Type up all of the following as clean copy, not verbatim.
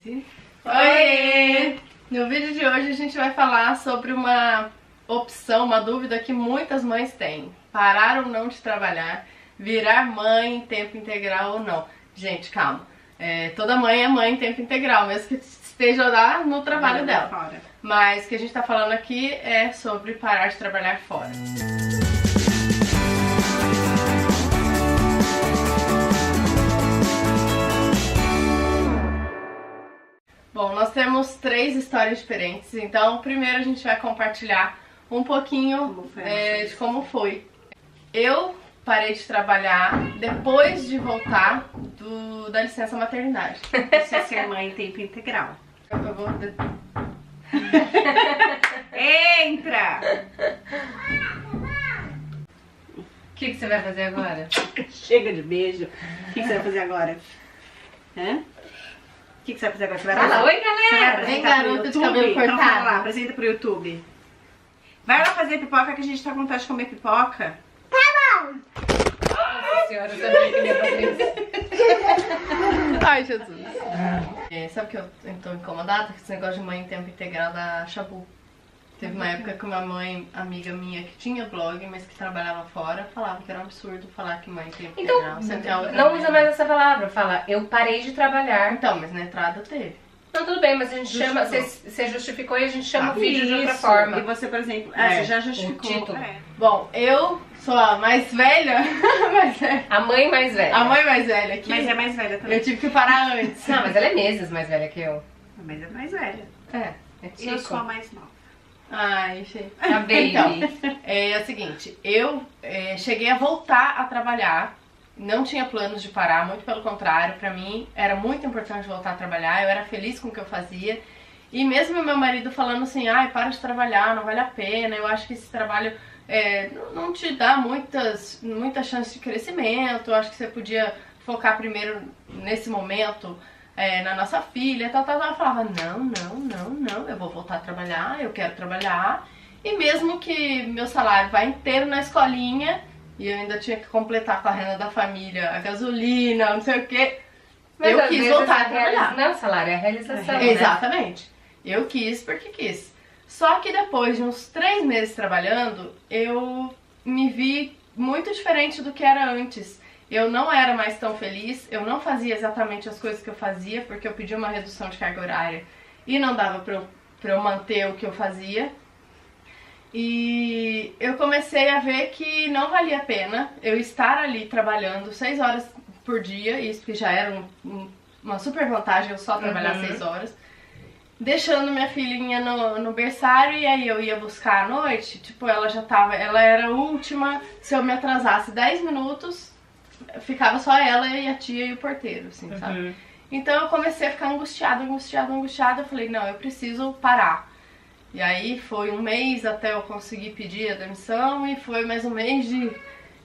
Oi! No vídeo de hoje a gente vai falar sobre uma opção, uma dúvida que muitas mães têm. Parar ou não de trabalhar, virar mãe em tempo integral ou não. Gente, calma. Toda mãe é mãe em tempo integral, mesmo que esteja lá no trabalho dela. Fora. Mas o que a gente tá falando aqui é sobre parar de trabalhar fora. Bom, nós temos 3 histórias diferentes, então primeiro a gente vai compartilhar um pouquinho de como foi. Eu parei de trabalhar depois de voltar da licença maternidade. Você ser mãe em tempo integral. Eu vou... Entra! O que você vai fazer agora? Chega de beijo. O que você vai fazer agora? Hã? O que você vai fazer agora? Você vai Fala, oi Você vai galera! apresentar Vem, pro garota de YouTube? cabelo Então cortado. fala lá, apresenta pro YouTube. Vai lá fazer pipoca que a gente tá com vontade de comer pipoca. Nossa senhora, eu sabia que ele ia fazer isso. Ai, Jesus. Sabe que eu tô incomodada com esse negócio de mãe em tempo integral da Chabu? Teve uma época que uma mãe, amiga minha, que tinha blog, mas que trabalhava fora, falava que era um absurdo falar que mãe em tempo integral. Você tem outra Não mãe? usa mais essa palavra, fala, eu parei de trabalhar. Então, mas na entrada teve. Não, tudo bem, mas a gente chama, você justificou e a gente chama o vídeo de outra E forma. você, por exemplo, É, você já o justificou. título. Bom, eu sou a mais velha, A mãe mais velha. a mãe mais velha aqui. Mas é mais velha também. Eu tive que parar antes. Não, mas ela é meses mais velha que eu. Mas é mais velha. É. E eu sou a mais nova. Ai, gente. A baby. Então, é o seguinte, eu cheguei a voltar a trabalhar, não tinha planos de parar, muito pelo contrário, pra mim era muito importante voltar a trabalhar, eu era feliz com o que eu fazia, e mesmo meu marido falando assim, ai, para de trabalhar, não vale a pena, eu acho que esse trabalho não te dá muita chance de crescimento, eu acho que você podia focar primeiro nesse momento na nossa filha, tal. Eu falava, não, eu vou voltar a trabalhar, eu quero trabalhar. E mesmo que meu salário vá inteiro na escolinha, e eu ainda tinha que completar com a renda da família, a gasolina, não sei o que, eu às quis vezes voltar a trabalhar. Não é o salário, é a realização, né? Exatamente. Eu quis porque quis. Só que depois de uns 3 meses trabalhando, eu me vi muito diferente do que era antes. Eu não era mais tão feliz, eu não fazia exatamente as coisas que eu fazia, porque eu pedi uma redução de carga horária e não dava pra eu manter o que eu fazia. E eu comecei a ver que não valia a pena eu estar ali trabalhando 6 horas por dia, isso que já era uma super vantagem eu só trabalhar 6 horas, deixando minha filhinha no berçário, e aí eu ia buscar à noite, tipo, ela era a última, se eu me atrasasse 10 minutos, ficava só ela e a tia e o porteiro, assim, sabe? Então eu comecei a ficar angustiada, eu falei, não, eu preciso parar. E aí foi 1 mês até eu conseguir pedir a demissão, e foi mais 1 mês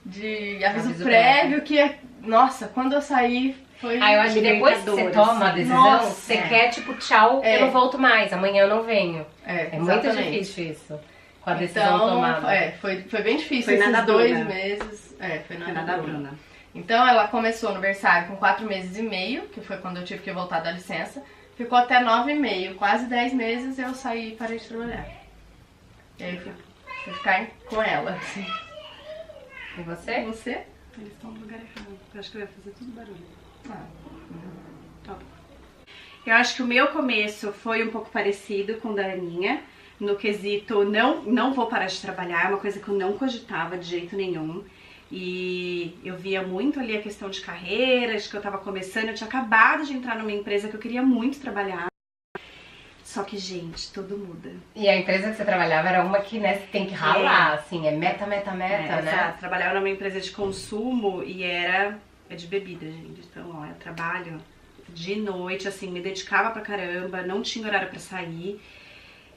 de aviso prévio, que, nossa, quando eu saí, foi... Ah, eu acho que depois que você toma a decisão, Nossa, você quer, tipo, tchau, eu não volto mais, amanhã eu não venho. É muito exatamente. difícil isso, com a decisão tomada. Foi bem difícil Foi esses nada 2 Bruna. meses. Foi Foi nada da Bruna. Bruna. Então ela começou no berçário com 4 meses e meio, que foi quando eu tive que voltar da licença. Ficou até 9,5, quase 10 meses eu saí e parei de trabalhar. E aí fui ficar com ela, assim. E você? Você? Eles estão no lugar errado. Eu acho que eu ia fazer tudo barulho. Tá bom. Eu acho que o meu começo foi um pouco parecido com o da Aninha, no quesito não vou parar de trabalhar, é uma coisa que eu não cogitava de jeito nenhum. E eu via muito ali a questão de carreira, de que eu tava começando, eu tinha acabado de entrar numa empresa que eu queria muito trabalhar. Só que, gente, tudo muda. E a empresa que você trabalhava era uma que, né, você tem que ralar, assim, é meta, né? Exato. Trabalhava numa empresa de consumo e é de bebida, gente. Então, ó, eu trabalho de noite, assim, me dedicava pra caramba, não tinha horário pra sair.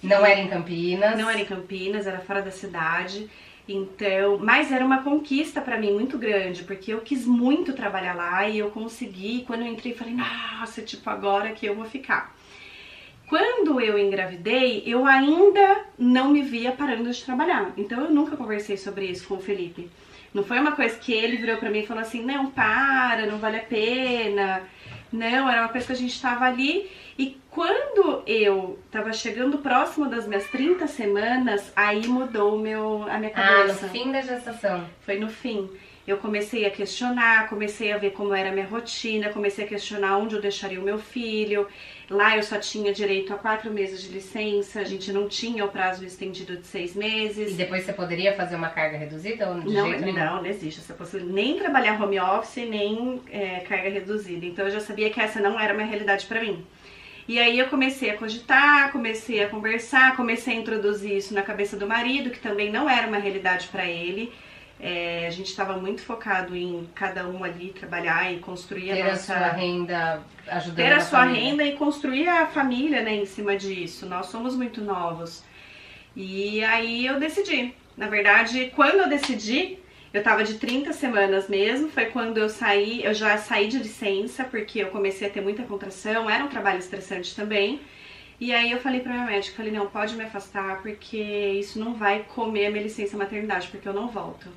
Não era em Campinas. Não era em Campinas, era fora da cidade. Então, mas era uma conquista pra mim muito grande, porque eu quis muito trabalhar lá e eu consegui. Quando eu entrei, falei, nossa, tipo, agora que eu vou ficar. Quando eu engravidei, eu ainda não me via parando de trabalhar. Então eu nunca conversei sobre isso com o Felipe. Não foi uma coisa que ele virou pra mim e falou assim, não, para, não vale a pena. Não, era uma coisa que a gente tava ali. E quando eu tava chegando próximo das minhas 30 semanas, aí mudou a minha cabeça. No fim da gestação. Foi no fim. Eu comecei a questionar, comecei a ver como era a minha rotina, comecei a questionar onde eu deixaria o meu filho. Lá eu só tinha direito a 4 meses de licença, a gente não tinha o prazo estendido de 6 meses. E depois você poderia fazer uma carga reduzida ou de jeito nenhum? Não existe essa possibilidade. Nem trabalhar home office, nem carga reduzida. Então eu já sabia que essa não era uma realidade pra mim. E aí eu comecei a cogitar, comecei a conversar, comecei a introduzir isso na cabeça do marido, que também não era uma realidade pra ele. A gente estava muito focado em cada um ali trabalhar e construir ter a nossa... a sua renda, ajudando ter a sua família. renda e construir a família, né, em cima disso. Nós somos muito novos. E aí eu decidi. Na verdade, quando eu decidi, eu tava de 30 semanas mesmo, foi quando eu já saí de licença, porque eu comecei a ter muita contração, era um trabalho estressante também. E aí eu falei pra minha médica, falei, não, pode me afastar, porque isso não vai comer a minha licença maternidade, porque eu não volto.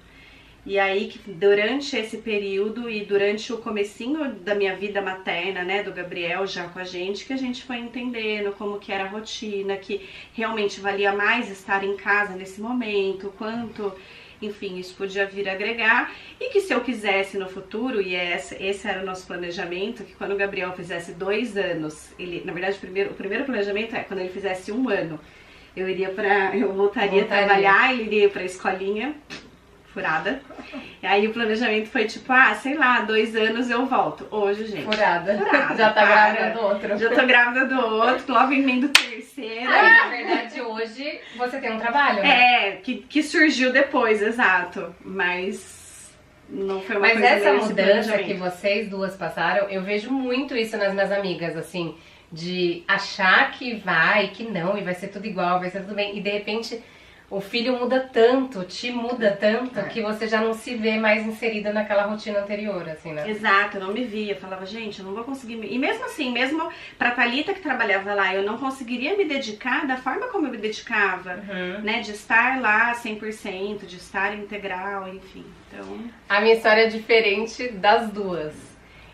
E aí, que durante esse período e durante o comecinho da minha vida materna, né, do Gabriel já com a gente, que a gente foi entendendo como que era a rotina, que realmente valia mais estar em casa nesse momento, quanto, enfim, isso podia vir a agregar. E que se eu quisesse no futuro, e esse era o nosso planejamento, que quando o Gabriel fizesse 2 anos, na verdade o primeiro planejamento é quando ele fizesse 1 ano, eu voltaria a trabalhar, ele iria pra escolinha, furada. E aí o planejamento foi tipo, sei lá, 2 anos eu volto. Hoje, gente. Furada. Já tá grávida do outro. Já tô grávida do outro, logo emendo o terceiro. Na verdade, hoje você tem um trabalho, né? Que surgiu depois, exato. Mas não foi uma Mas coisa essa desse mudança planejamento. que vocês duas passaram, eu vejo muito isso nas minhas amigas, assim, de achar que vai, que não, e vai ser tudo igual, vai ser tudo bem, e de repente o filho muda tanto, te muda tanto, que você já não se vê mais inserida naquela rotina anterior, assim, né? Exato, eu não me via, eu falava, gente, eu não vou conseguir E mesmo assim, mesmo pra Thalita que trabalhava lá, eu não conseguiria me dedicar da forma como eu me dedicava, né? De estar lá 100%, de estar integral, enfim, então... A minha história é diferente das duas.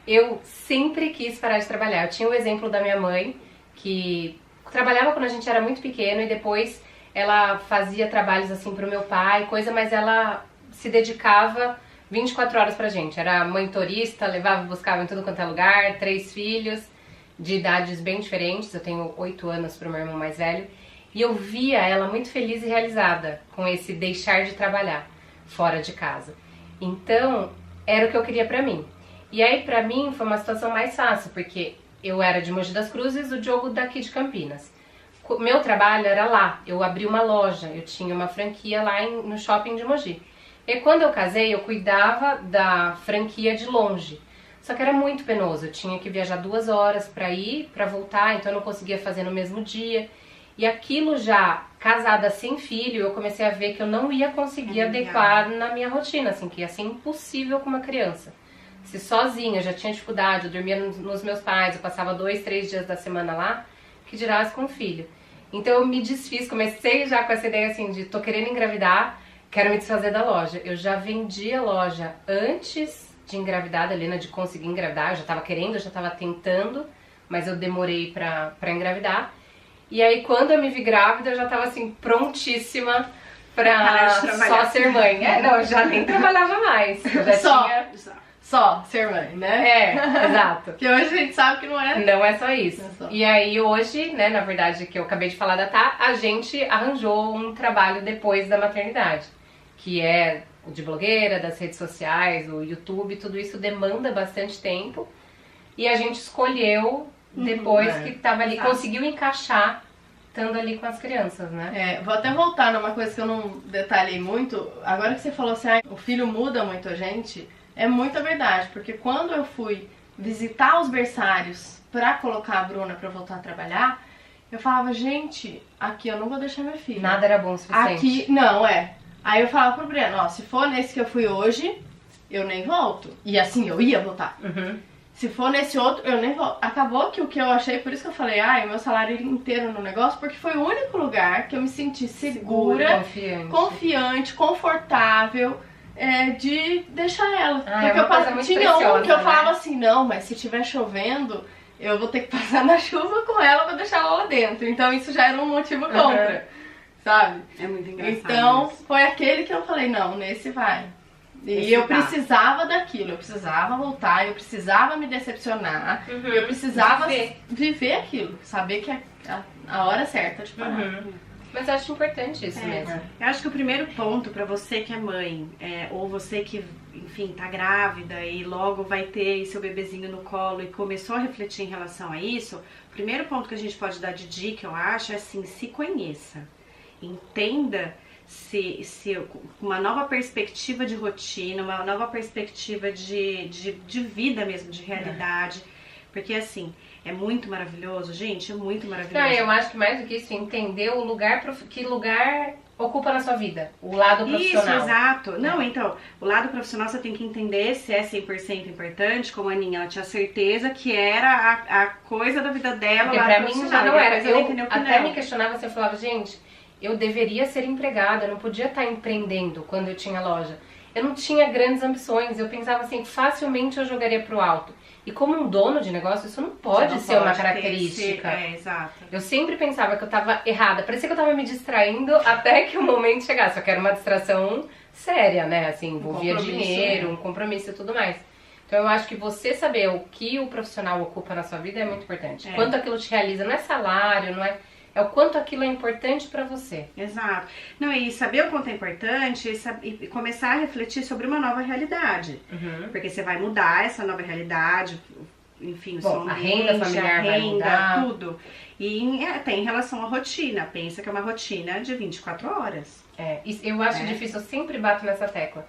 Eu sempre quis parar de trabalhar. Eu tinha o exemplo da minha mãe, que trabalhava quando a gente era muito pequeno e depois ela fazia trabalhos assim pro meu pai, mas ela se dedicava 24 horas pra gente. Era monitorista, levava e buscava em tudo quanto é lugar, 3 filhos de idades bem diferentes. Eu tenho 8 anos pro meu irmão mais velho. E eu via ela muito feliz e realizada com esse deixar de trabalhar fora de casa. Então, era o que eu queria pra mim. E aí, pra mim, foi uma situação mais fácil, porque eu era de Mogi das Cruzes, o Diogo daqui de Campinas. Meu trabalho era lá, eu abri uma loja, eu tinha uma franquia lá no shopping de Mogi. E quando eu casei, eu cuidava da franquia de longe. Só que era muito penoso, eu tinha que viajar 2 horas pra ir, pra voltar, então eu não conseguia fazer no mesmo dia. E aquilo já, casada sem filho, eu comecei a ver que eu não ia conseguir adequar na minha rotina, assim, que ia ser impossível com uma criança. Se sozinha, eu já tinha dificuldade, eu dormia nos meus pais, eu passava 2, 3 dias da semana lá, que dirás com o filho. Então eu me desfiz, comecei já com essa ideia assim de tô querendo engravidar, quero me desfazer da loja. Eu já vendi a loja antes de engravidar, da Helena, de conseguir engravidar, eu já tava querendo, eu já tava tentando, mas eu demorei pra engravidar. E aí quando eu me vi grávida, eu já tava assim prontíssima pra só ser mãe. Não, eu já nem trabalhava mais. Eu já Só ser mãe, né? Exato. Que hoje a gente sabe que não é. Não é só isso. E aí hoje, né, na verdade, que eu acabei de falar da Tá, a gente arranjou um trabalho depois da maternidade, que é o de blogueira, das redes sociais, o YouTube, tudo isso demanda bastante tempo. E a gente escolheu, depois que tava ali, conseguiu encaixar, estando ali com as crianças, né? Vou até voltar numa coisa que eu não detalhei muito. Agora que você falou assim, o filho muda muito a gente... É muita verdade, porque quando eu fui visitar os berçários pra colocar a Bruna pra voltar a trabalhar, eu falava, gente, aqui eu não vou deixar minha filha. Nada era bom o suficiente. Aqui, não, Aí eu falava pro Breno, ó, se for nesse que eu fui hoje, eu nem volto. E assim, eu ia voltar. Se for nesse outro, eu nem volto. Acabou que o que eu achei, por isso que eu falei, o meu salário inteiro no negócio, porque foi o único lugar que eu me senti segura, confiante, confortável. de deixar ela. É uma coisa muito tinha um preciosa, que eu né? falava assim, não, mas se tiver chovendo, eu vou ter que passar na chuva com ela pra deixar ela lá dentro. Então isso já era um motivo contra, sabe? É muito engraçado. Então isso. foi aquele que eu falei, não, nesse vai. E Esse eu dá. precisava daquilo, eu precisava voltar, eu precisava me decepcionar, eu precisava viver aquilo, saber que é a hora certa de parar. Mas eu acho importante isso mesmo. Eu acho que o primeiro ponto pra você que é mãe, ou você que, enfim, tá grávida e logo vai ter seu bebezinho no colo e começou a refletir em relação a isso, o primeiro ponto que a gente pode dar de dica, eu acho, é assim, se conheça. Entenda se uma nova perspectiva de rotina, uma nova perspectiva de vida mesmo, de realidade. Porque assim, é muito maravilhoso, gente, é muito maravilhoso. Não, eu acho que mais do que isso, entender o lugar, que lugar ocupa na sua vida, o lado profissional. Isso, exato. Não, então, o lado profissional você tem que entender se é 100% importante, como a Aninha, ela tinha certeza que era a coisa da vida dela. Porque lá pra mim profissional, já não e era. depois ela Eu entendeu que até não. me questionava assim, eu falava, gente, eu deveria ser empregada, eu não podia estar empreendendo quando eu tinha loja. Eu não tinha grandes ambições, eu pensava assim, facilmente eu jogaria pro alto. E como um dono de negócio, isso não pode ser uma característica. Exato. Eu sempre pensava que eu tava errada, parecia que eu tava me distraindo até que o momento chegasse. Só que era uma distração séria, né? Assim, envolvia dinheiro, um compromisso e tudo mais. Então eu acho que você saber o que o profissional ocupa na sua vida é muito importante. Quanto aquilo te realiza, não é salário, não é... É o quanto aquilo é importante pra você. Exato. Não, e saber o quanto é importante e começar a refletir sobre uma nova realidade. Porque você vai mudar essa nova realidade, enfim, o seu ambiente, a renda familiar vai mudar. tudo. E até em relação à rotina. Pensa que é uma rotina de 24 horas. Eu acho difícil, eu sempre bato nessa tecla.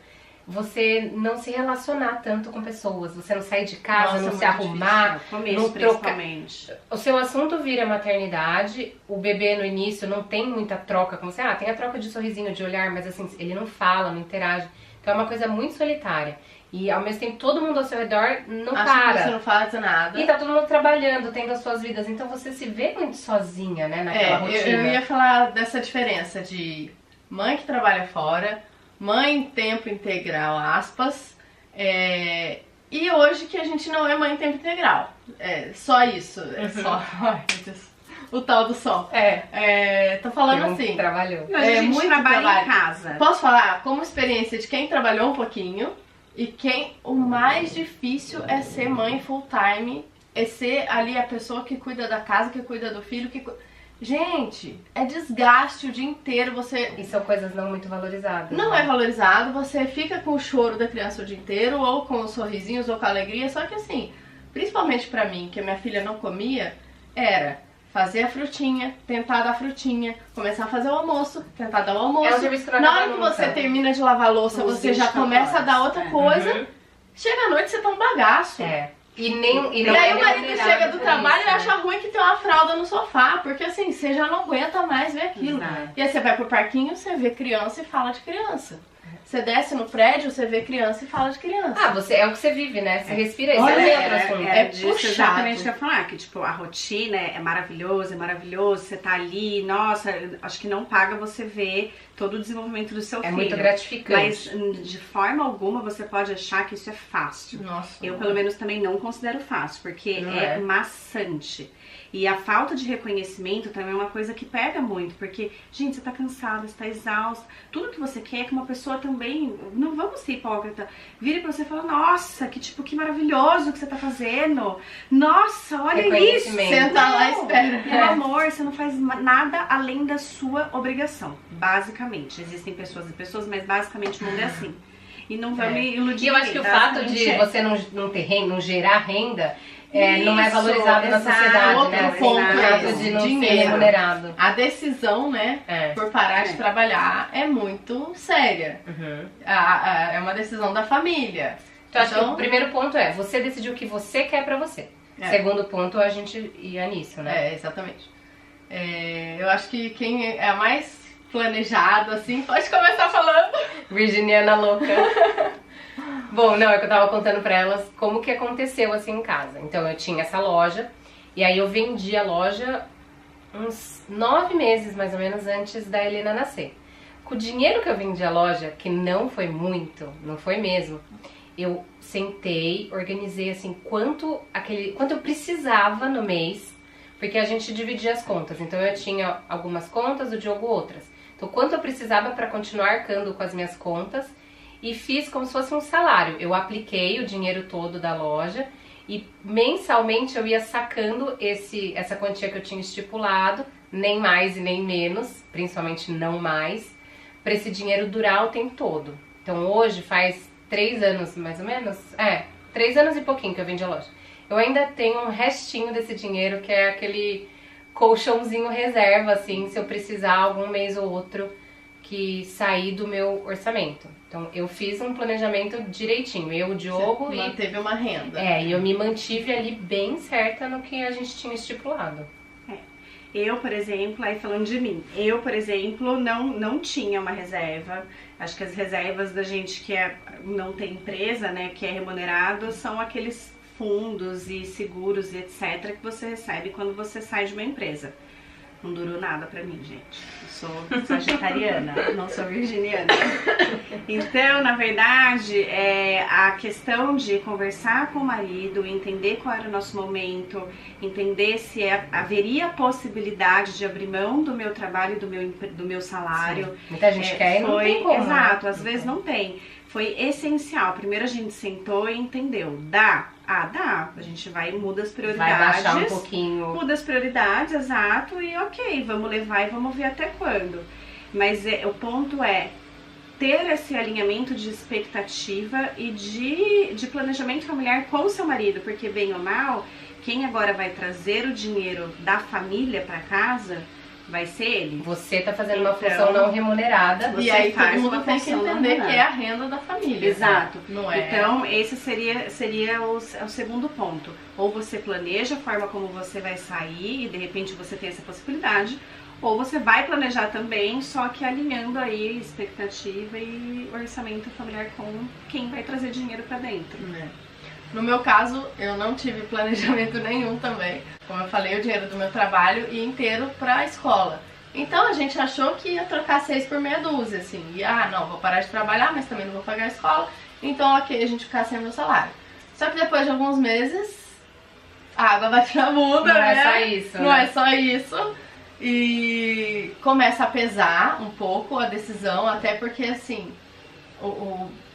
Você não se relacionar tanto com pessoas, você não sair de casa, não se arrumar, não trocar. O seu assunto vira maternidade, o bebê no início não tem muita troca com você. Tem a troca de sorrisinho, de olhar, mas assim, ele não fala, não interage. Então é uma coisa muito solitária. E ao mesmo tempo todo mundo ao seu redor não para. Que você não faz nada. E tá todo mundo trabalhando, tendo as suas vidas. Então você se vê muito sozinha, né, naquela rotina. Eu ia falar dessa diferença de mãe que trabalha fora, mãe em tempo integral, aspas, e hoje que a gente não é mãe em tempo integral. É só isso, só, ai meu Deus, o tal do só. Tô falando assim. Trabalhou. A gente muito trabalha trabalho. em casa. Posso falar como experiência de quem trabalhou um pouquinho e o mais difícil é ser mãe full time, é ser ali a pessoa que cuida da casa, que cuida do filho, Gente, é desgaste o dia inteiro, E são coisas não muito valorizadas. Não é valorizado, você fica com o choro da criança o dia inteiro, ou com os sorrisinhos, ou com a alegria, só que assim, principalmente pra mim, que a minha filha não comia, era fazer a frutinha, tentar dar frutinha, começar a fazer o almoço, tentar dar o almoço. É um serviço que não Na acaba hora que nunca. você termina de lavar a louça, você já começa a dar outra coisa, chega à noite você tá um bagaço. E aí o marido chega do trabalho e acha ruim que tem uma fralda no sofá, porque assim, você já não aguenta mais ver aquilo. E aí você vai pro parquinho, você vê criança e fala de criança. Você desce no prédio, você vê criança e fala de criança. Você é o que você vive, né? Você respira isso. Puxado. Exatamente o que eu ia falar, que tipo, a rotina é maravilhosa, você tá ali, nossa, acho que não paga você ver todo o desenvolvimento do seu filho. É muito gratificante. Mas de forma alguma você pode achar que isso é fácil. Nossa, eu pelo menos também não considero fácil, porque é maçante. E a falta de reconhecimento também é uma coisa que pega muito, porque, gente, você tá cansada, você tá exausta. Tudo que você quer é que uma pessoa também, não vamos ser hipócrita, vire pra você e fala, nossa, que maravilhoso que você tá fazendo. Nossa, olha isso. Senta lá e espera. Meu amor, você não faz nada além da sua obrigação, basicamente. Existem pessoas e pessoas, mas basicamente o mundo é assim. E não vai me iludir. E eu acho que o fato de você não ter renda, não gerar renda, não é valorizado na sociedade, outro né? ponto É de não ser remunerado. A decisão, né, por parar de trabalhar é muito séria. É uma decisão da família. Então, acho que o primeiro ponto é, você decidir o que você quer pra você. Segundo ponto, a gente ia nisso, né? Exatamente. Eu acho que quem é mais planejado, assim, pode começar falando. Virginiana louca. Bom, não, é que eu tava contando pra elas como que aconteceu assim em casa. Então eu tinha essa loja, e aí eu vendi a loja uns 9 meses mais ou menos antes da Helena nascer. Com o dinheiro que eu vendi a loja, que não foi muito, não foi mesmo, eu sentei, organizei assim quanto eu precisava no mês, porque a gente dividia as contas. Então eu tinha algumas contas, o Diogo outras. Então quanto eu precisava para continuar arcando com as minhas contas, e fiz como se fosse um salário. Eu apliquei o dinheiro todo da loja e mensalmente eu ia sacando essa quantia que eu tinha estipulado, nem mais e nem menos, principalmente não mais, para esse dinheiro durar o tempo todo. Então hoje faz 3 anos mais ou menos, 3 anos e pouquinho que eu vendi a loja. Eu ainda tenho um restinho desse dinheiro, que é aquele colchãozinho reserva, assim, se eu precisar algum mês ou outro que sair do meu orçamento. Então eu fiz um planejamento direitinho, eu, o Diogo, Você manteve uma renda. E eu me mantive ali bem certa no que a gente tinha estipulado. Eu, por exemplo, aí falando de mim, eu, por exemplo, não tinha uma reserva. Acho que as reservas da gente que não tem empresa, né, que é remunerado, são aqueles fundos e seguros e etc. que você recebe quando você sai de uma empresa. Não durou nada pra mim, gente. Eu sou sagitariana, não sou virginiana. Então, na verdade, a questão de conversar com o marido, entender qual era o nosso momento, entender se haveria possibilidade de abrir mão do meu trabalho e do meu salário. Sim. Muita gente quer e não tem como. Exato, às vezes não tem. Foi essencial. Primeiro a gente sentou e entendeu. Dá? Dá. A gente vai e muda as prioridades. Vai baixar um pouquinho. Muda as prioridades, exato, e ok, vamos levar e vamos ver até quando. Mas o ponto é ter esse alinhamento de expectativa e de planejamento familiar com o seu marido, porque bem ou mal, quem agora vai trazer o dinheiro da família para casa vai ser ele. Você tá fazendo uma função não remunerada. E aí todo mundo tem que entender que é a renda da família. Exato. Né? Não é. Então esse seria o segundo ponto. Ou você planeja a forma como você vai sair e de repente você tem essa possibilidade, ou você vai planejar também, só que alinhando aí expectativa e orçamento familiar com quem vai trazer dinheiro para dentro. No meu caso, eu não tive planejamento nenhum também. Como eu falei, o dinheiro do meu trabalho ia inteiro pra escola. Então a gente achou que ia trocar 6 por meia dúzia, assim. E não, vou parar de trabalhar, mas também não vou pagar a escola. Então ok, a gente ficar sem meu salário. Só que depois de alguns meses, a água bate na bunda, né? Não é só isso. Não é só isso. E começa a pesar um pouco a decisão, até porque assim...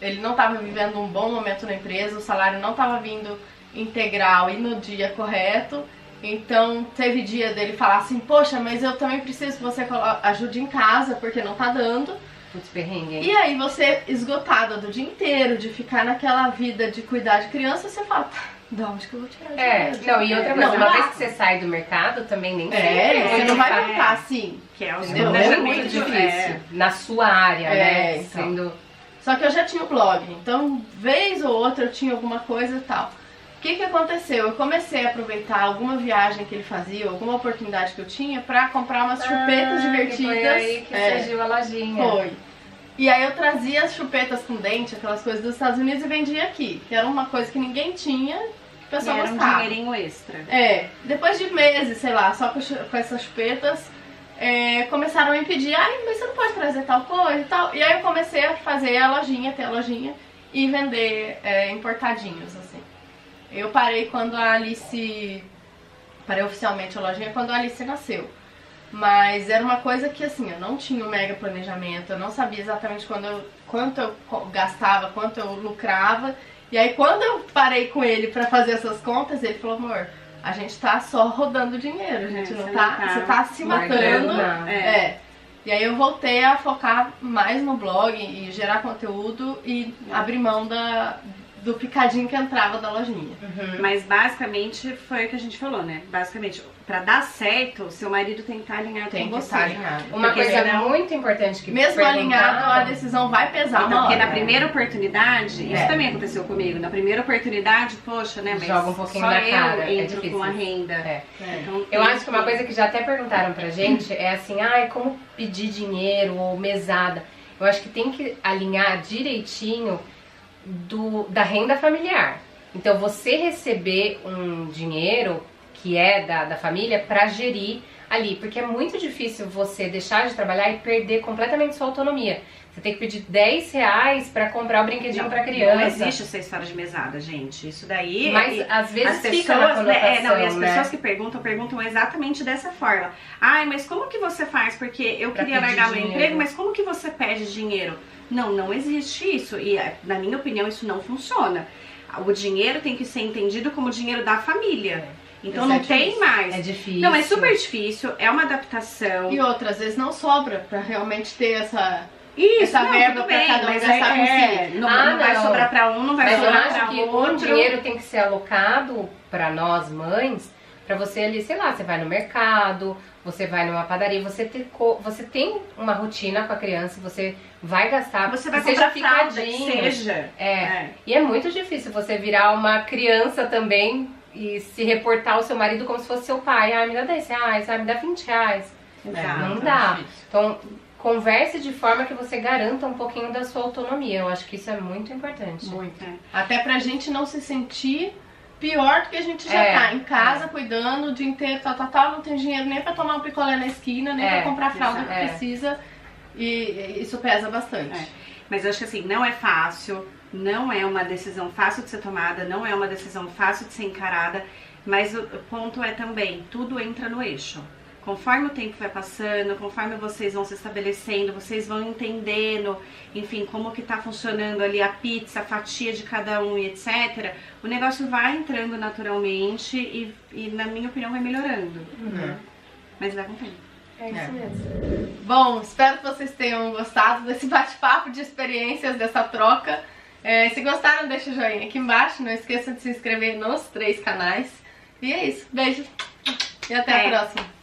ele não estava vivendo um bom momento na empresa, o salário não estava vindo integral e no dia correto. Então teve dia dele falar assim, poxa, mas eu também preciso que você ajude em casa, porque não tá dando. Putz, perrengue. E aí você, esgotada do dia inteiro, de ficar naquela vida de cuidar de criança, você fala, de onde que eu vou tirar dinheiro? Não, e outra coisa, uma vez que você sai do mercado, também nem você não vai voltar assim. Que é o seu é muito difícil. Na sua área, né? Então. Só que eu já tinha o blog, então vez ou outra eu tinha alguma coisa e tal. O que aconteceu? Eu comecei a aproveitar alguma viagem que ele fazia, alguma oportunidade que eu tinha pra comprar umas chupetas divertidas. Foi aí que surgiu a lojinha. Foi. E aí eu trazia as chupetas com dente, aquelas coisas dos Estados Unidos e vendia aqui. Que era uma coisa que ninguém tinha, que o pessoal gostava. Era um dinheirinho extra. Depois de meses, sei lá, só com essas chupetas... começaram a me pedir, mas você não pode trazer tal coisa e tal. E aí eu comecei a fazer a lojinha, ter a lojinha e vender importadinhos, assim. Eu parei quando a Alice... Parei oficialmente a lojinha quando a Alice nasceu. Mas era uma coisa que, assim, eu não tinha um mega planejamento, eu não sabia exatamente quanto eu gastava, quanto eu lucrava. E aí quando eu parei com ele pra fazer essas contas, ele falou, amor... A gente tá só rodando dinheiro, a gente não tá, você tá se matando. E aí eu voltei a focar mais no blog e gerar conteúdo e abrir mão do picadinho que entrava da lojinha. Mas basicamente foi o que a gente falou, né? Basicamente, pra dar certo, seu marido tem que estar alinhado com você. Uma coisa muito importante que mesmo alinhado, a decisão vai pesar uma hora. Porque na primeira oportunidade, isso também aconteceu comigo. Na primeira oportunidade, poxa, né? Mas joga um pouquinho só na cara. Eu entro com a renda. Então, eu acho que uma coisa que já até perguntaram pra gente é assim, como pedir dinheiro ou mesada. Eu acho que tem que alinhar direitinho da renda familiar. Então você receber um dinheiro que é da família para gerir ali, porque é muito difícil você deixar de trabalhar e perder completamente sua autonomia. Você tem que pedir R$10 pra comprar o brinquedinho pra criança. Não existe essa história de mesada, gente. Isso daí... Mas às vezes as fica na conotação, e as pessoas que perguntam exatamente dessa forma. Ai, mas como que você faz? Porque eu queria largar meu emprego, mas como que você pede dinheiro? Não existe isso. E na minha opinião isso não funciona. O dinheiro tem que ser entendido como dinheiro da família. Então não tem mais. É difícil. Não, é super difícil, é uma adaptação. E outras vezes não sobra pra realmente ter essa... Isso, essa verba tudo pra bem, cada um mas gastar com si. não vai sobrar pra um, não vai Mas eu sobrar acho pra que outro. o dinheiro tem que ser alocado pra nós mães, pra você ali, sei lá, você vai no mercado, você vai numa padaria, você tem uma rotina com a criança, você vai gastar, você vai seja comprar fralda, picadinho. seja. E é muito difícil você virar uma criança também e se reportar ao seu marido como se fosse seu pai. Ah, me dá R$10, ah, me dá R$20. Não dá. Então, converse de forma que você garanta um pouquinho da sua autonomia. Eu acho que isso é muito importante. Muito. Até pra gente não se sentir pior do que a gente já tá. Em casa, cuidando o dia inteiro, não tem dinheiro nem pra tomar um picolé na esquina, nem pra comprar a fralda que precisa. E isso pesa bastante. Mas eu acho que assim, não é fácil, não é uma decisão fácil de ser tomada, não é uma decisão fácil de ser encarada, mas o ponto é também, tudo entra no eixo. Conforme o tempo vai passando, conforme vocês vão se estabelecendo, vocês vão entendendo, enfim, como que tá funcionando ali a pizza, a fatia de cada um e etc. O negócio vai entrando naturalmente e na minha opinião, vai melhorando. Mas leva um tempo. É isso mesmo. Bom, espero que vocês tenham gostado desse bate-papo de experiências, dessa troca. Se gostaram, deixa o joinha aqui embaixo. Não esqueça de se inscrever nos 3 canais. E é isso. Beijo e até a próxima.